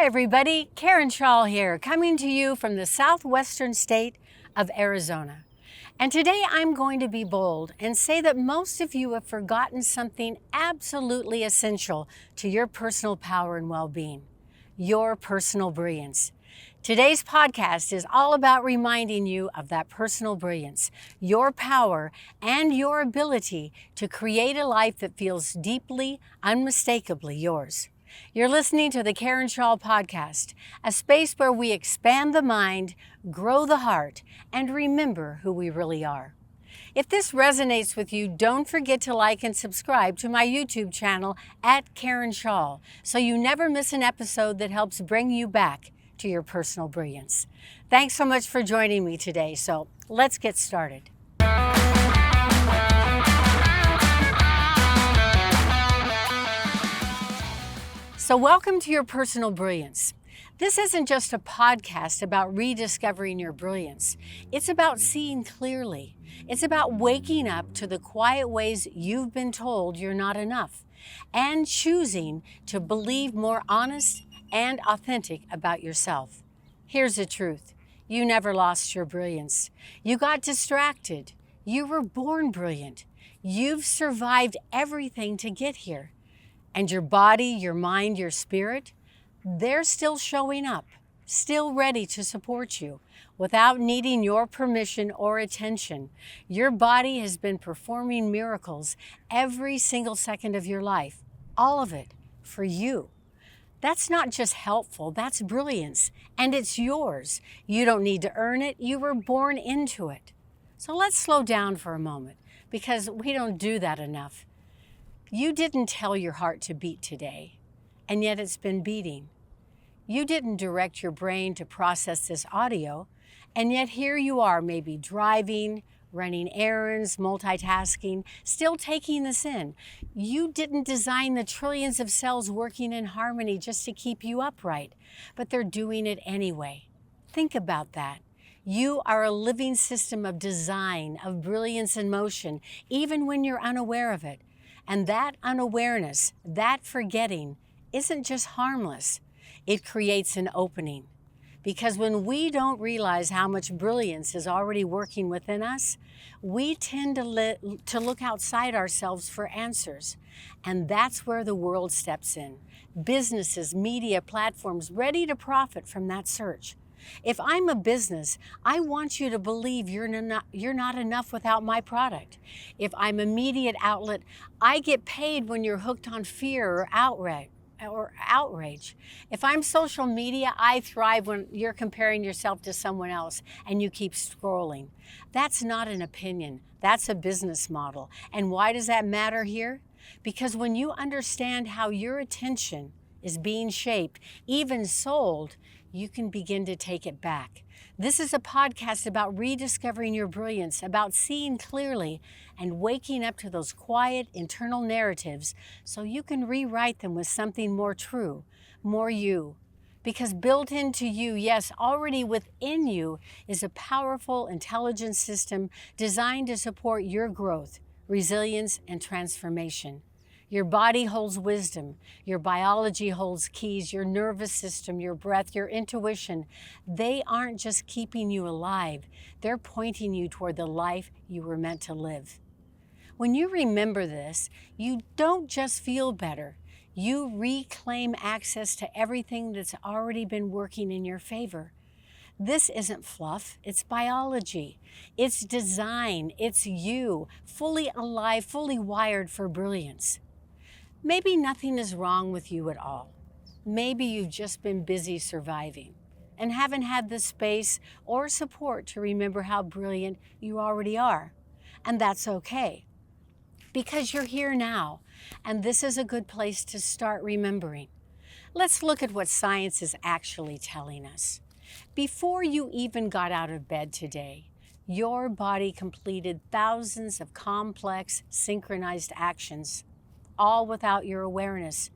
Hi everybody, Karen Schaal here, coming to you from the southwestern state of Arizona. And today I'm going to be bold and say that most of you have forgotten something absolutely essential to your personal power and well-being, your personal brilliance. Today's podcast is all about reminding you of that personal brilliance, your power, and your ability to create a life that feels deeply, unmistakably yours. You're listening to the Karen Schaal Podcast, a space where we expand the mind, grow the heart, and remember who we really are. If this resonates with you, don't forget to like and subscribe to my YouTube channel at Karen Schaal so you never miss an episode that helps bring you back to your personal brilliance. Thanks so much for joining me today. So let's get started. So welcome to your personal brilliance. This isn't just a podcast about rediscovering your brilliance. It's about seeing clearly. It's about waking up to the quiet ways you've been told you're not enough and choosing to believe more honest and authentic about yourself. Here's the truth. You never lost your brilliance. You got distracted. You were born brilliant. You've survived everything to get here. And your body, your mind, your spirit, they're still showing up, still ready to support you without needing your permission or attention. Your body has been performing miracles every single second of your life, all of it for you. That's not just helpful, that's brilliance, and it's yours. You don't need to earn it, you were born into it. So let's slow down for a moment because we don't do that enough. You didn't tell your heart to beat today, and yet it's been beating. You didn't direct your brain to process this audio, and yet here you are maybe driving, running errands, multitasking, still taking this in. You didn't design the trillions of cells working in harmony just to keep you upright, but they're doing it anyway. Think about that. You are a living system of design, of brilliance and motion, even when you're unaware of it. And that unawareness, that forgetting, isn't just harmless. It creates an opening. Because when we don't realize how much brilliance is already working within us, we tend to look outside ourselves for answers. And that's where the world steps in. Businesses, media, platforms, ready to profit from that search. If I'm a business, I want you to believe you're not enough without my product. If I'm a media outlet, I get paid when you're hooked on fear or outrage. If I'm social media, I thrive when you're comparing yourself to someone else and you keep scrolling. That's not an opinion. That's a business model. And why does that matter here? Because when you understand how your attention is being shaped, even sold, you can begin to take it back. This is a podcast about rediscovering your brilliance, about seeing clearly and waking up to those quiet internal narratives so you can rewrite them with something more true, more you. Because built into you, yes, already within you, is a powerful intelligence system designed to support your growth, resilience, and transformation. Your body holds wisdom, your biology holds keys, your nervous system, your breath, your intuition. They aren't just keeping you alive, they're pointing you toward the life you were meant to live. When you remember this, you don't just feel better, you reclaim access to everything that's already been working in your favor. This isn't fluff, it's biology, it's design, it's you, fully alive, fully wired for brilliance. Maybe nothing is wrong with you at all. Maybe you've just been busy surviving and haven't had the space or support to remember how brilliant you already are. And that's okay, because you're here now, and this is a good place to start remembering. Let's look at what science is actually telling us. Before you even got out of bed today, your body completed thousands of complex, synchronized actions, all without your awareness.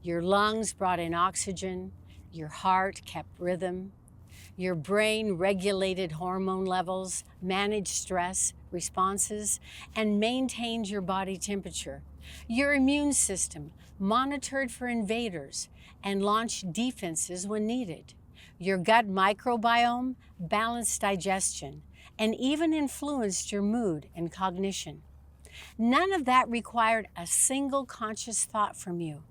Your lungs brought in oxygen, your heart kept rhythm, your brain regulated hormone levels, managed stress responses, and maintained your body temperature. Your immune system monitored for invaders and launched defenses when needed. Your gut microbiome balanced digestion and even influenced your mood and cognition. None of that required a single conscious thought from you.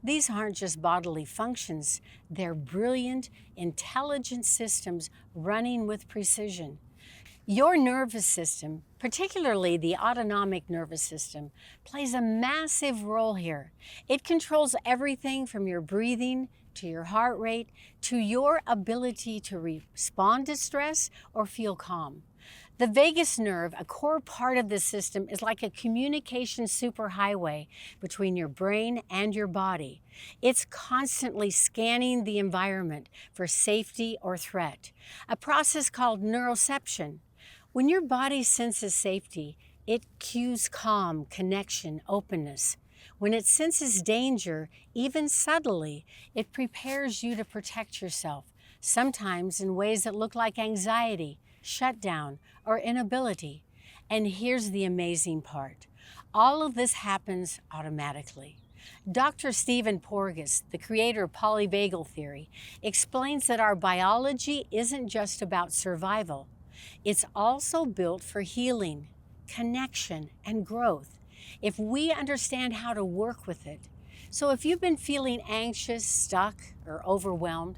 These aren't just bodily functions, they're brilliant, intelligent systems running with precision. Your nervous system, particularly the autonomic nervous system, plays a massive role here. It controls everything from your breathing to your heart rate to your ability to respond to stress or feel calm. The vagus nerve, a core part of this system, is like a communication superhighway between your brain and your body. It's constantly scanning the environment for safety or threat, a process called neuroception. When your body senses safety, it cues calm, connection, openness. When it senses danger, even subtly, it prepares you to protect yourself, sometimes in ways that look like anxiety, shutdown, or inability. And here's the amazing part. All of this happens automatically. Dr. Stephen Porges, the creator of polyvagal theory, explains that our biology isn't just about survival. It's also built for healing, connection, and growth, if we understand how to work with it. So if you've been feeling anxious, stuck, or overwhelmed,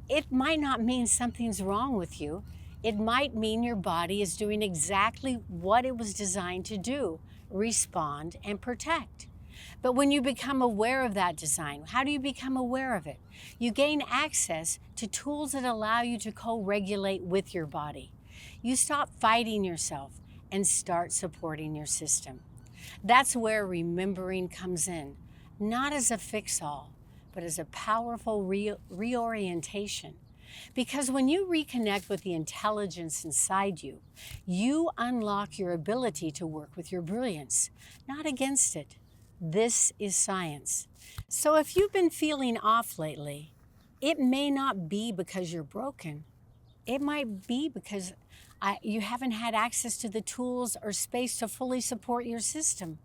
it might not mean something's wrong with you. It might mean your body is doing exactly what it was designed to do, respond and protect. But when you become aware of that design, how do you become aware of it? You gain access to tools that allow you to co-regulate with your body. You stop fighting yourself and start supporting your system. That's where remembering comes in, not as a fix-all, but as a powerful reorientation. Because when you reconnect with the intelligence inside you, you unlock your ability to work with your brilliance, not against it. This is science. So if you've been feeling off lately, it may not be because you're broken. It might be because you haven't had access to the tools or space to fully support your system,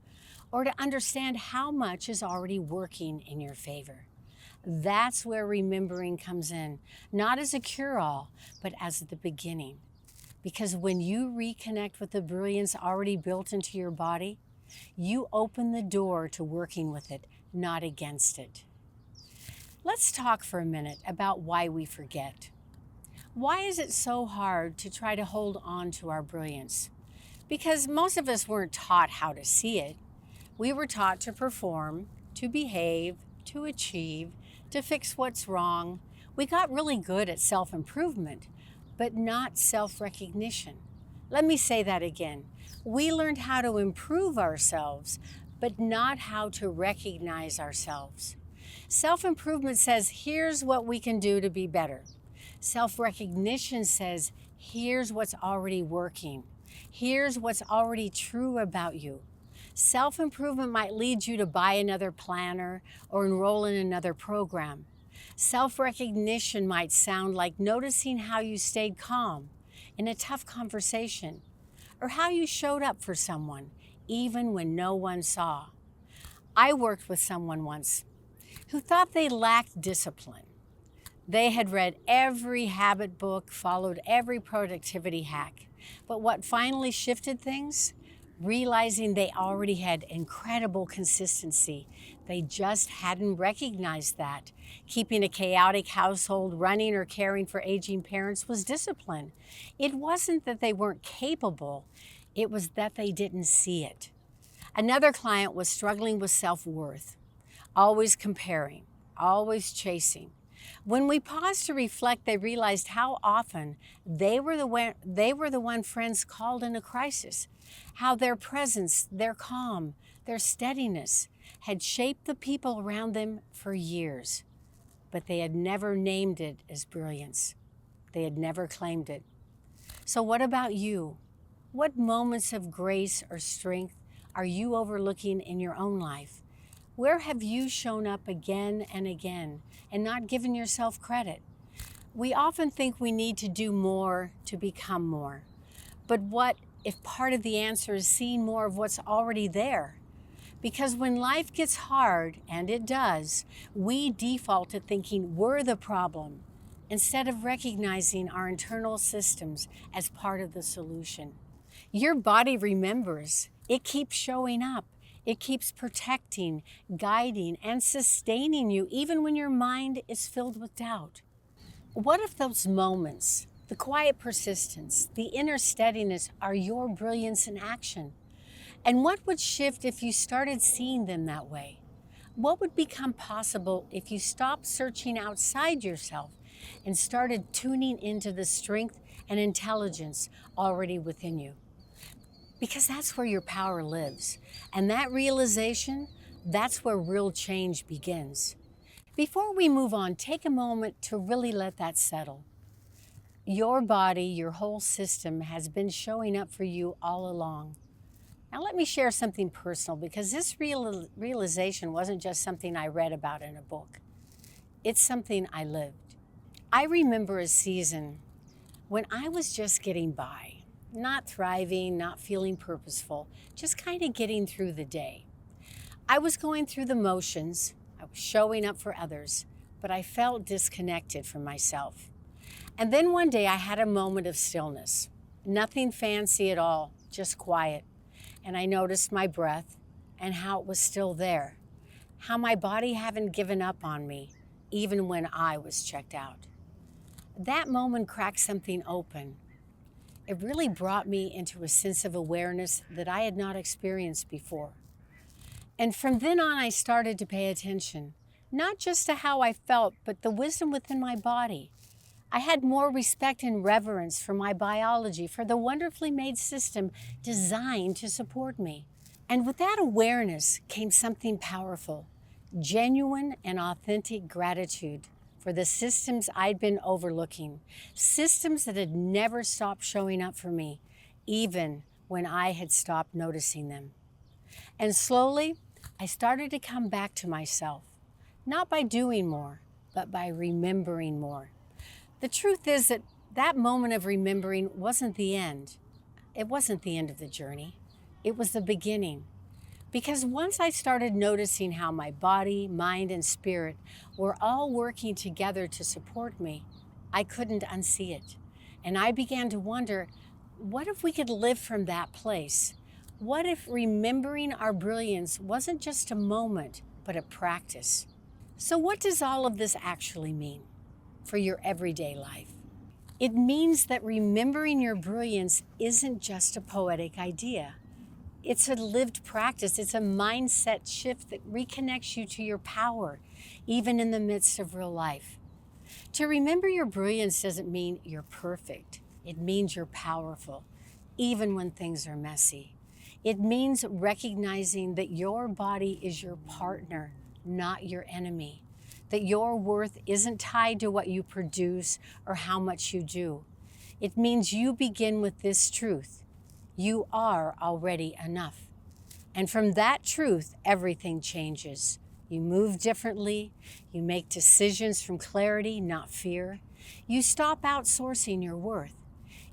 or to understand how much is already working in your favor. That's where remembering comes in, not as a cure-all, but as the beginning. Because when you reconnect with the brilliance already built into your body, you open the door to working with it, not against it. Let's talk for a minute about why we forget. Why is it so hard to try to hold on to our brilliance? Because most of us weren't taught how to see it. We were taught to perform, to behave, to achieve, to fix what's wrong. We got really good at self-improvement, but not self-recognition. Let me say that again. We learned how to improve ourselves, but not how to recognize ourselves. Self-improvement says, here's what we can do to be better. Self-recognition says, here's what's already working. Here's what's already true about you. Self-improvement might lead you to buy another planner or enroll in another program. Self-recognition might sound like noticing how you stayed calm in a tough conversation, or how you showed up for someone, even when no one saw. I worked with someone once who thought they lacked discipline. They had read every habit book, followed every productivity hack. But what finally shifted things? Realizing they already had incredible consistency. They just hadn't recognized that. Keeping a chaotic household, running or caring for aging parents was discipline. It wasn't that they weren't capable, it was that they didn't see it. Another client was struggling with self-worth, always comparing, always chasing. When we paused to reflect, they realized how often they were the one friends called in a crisis, how their presence, their calm, their steadiness had shaped the people around them for years, but they had never named it as brilliance. They had never claimed it. So what about you? What moments of grace or strength are you overlooking in your own life? Where have you shown up again and again and not given yourself credit? We often think we need to do more to become more. But what if part of the answer is seeing more of what's already there? Because when life gets hard, and it does, we default to thinking we're the problem instead of recognizing our internal systems as part of the solution. Your body remembers. It keeps showing up. It keeps protecting, guiding, and sustaining you even when your mind is filled with doubt. What if those moments, the quiet persistence, the inner steadiness are your brilliance in action? And what would shift if you started seeing them that way? What would become possible if you stopped searching outside yourself and started tuning into the strength and intelligence already within you? Because that's where your power lives. And that realization, that's where real change begins. Before we move on, take a moment to really let that settle. Your body, your whole system has been showing up for you all along. Now let me share something personal, because this realization wasn't just something I read about in a book. It's something I lived. I remember a season when I was just getting by, not thriving, not feeling purposeful, just kind of getting through the day. I was going through the motions, I was showing up for others, but I felt disconnected from myself. And then one day I had a moment of stillness, nothing fancy at all, just quiet. And I noticed my breath and how it was still there, how my body hadn't given up on me, even when I was checked out. That moment cracked something open. It really brought me into a sense of awareness that I had not experienced before. And from then on, I started to pay attention, not just to how I felt, but the wisdom within my body. I had more respect and reverence for my biology, for the wonderfully made system designed to support me. And with that awareness came something powerful, genuine and authentic gratitude for the systems I'd been overlooking, systems that had never stopped showing up for me, even when I had stopped noticing them. And slowly, I started to come back to myself, not by doing more, but by remembering more. The truth is that that moment of remembering wasn't the end. It wasn't the end of the journey. It was the beginning. Because once I started noticing how my body, mind, and spirit were all working together to support me, I couldn't unsee it. And I began to wonder, what if we could live from that place? What if remembering our brilliance wasn't just a moment, but a practice? So what does all of this actually mean for your everyday life? It means that remembering your brilliance isn't just a poetic idea. It's a lived practice. It's a mindset shift that reconnects you to your power, even in the midst of real life. To remember your brilliance doesn't mean you're perfect. It means you're powerful, even when things are messy. It means recognizing that your body is your partner, not your enemy. That your worth isn't tied to what you produce or how much you do. It means you begin with this truth. You are already enough. And from that truth, everything changes. You move differently. You make decisions from clarity, not fear. You stop outsourcing your worth.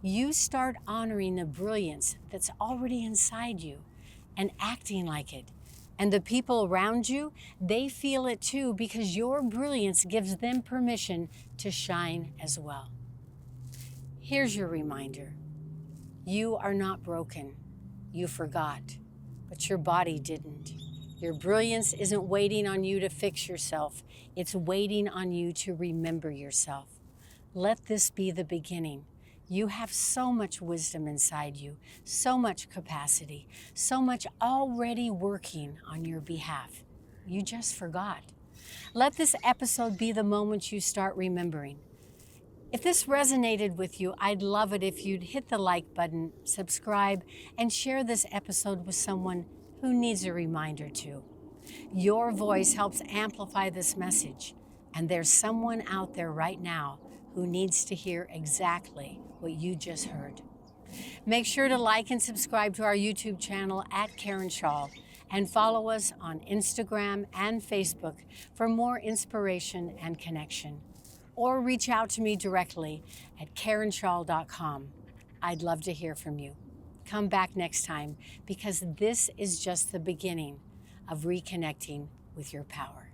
You start honoring the brilliance that's already inside you and acting like it. And the people around you, they feel it too, because your brilliance gives them permission to shine as well. Here's your reminder. You are not broken. You forgot, but your body didn't. Your brilliance isn't waiting on you to fix yourself. It's waiting on you to remember yourself. Let this be the beginning. You have so much wisdom inside you, so much capacity, so much already working on your behalf. You just forgot. Let this episode be the moment you start remembering. If this resonated with you, I'd love it if you'd hit the like button, subscribe, and share this episode with someone who needs a reminder too. Your voice helps amplify this message, and there's someone out there right now who needs to hear exactly what you just heard. Make sure to like and subscribe to our YouTube channel at Karen Schaal, and follow us on Instagram and Facebook for more inspiration and connection. Or reach out to me directly at KarenSchaal.com. I'd love to hear from you. Come back next time, because this is just the beginning of reconnecting with your power.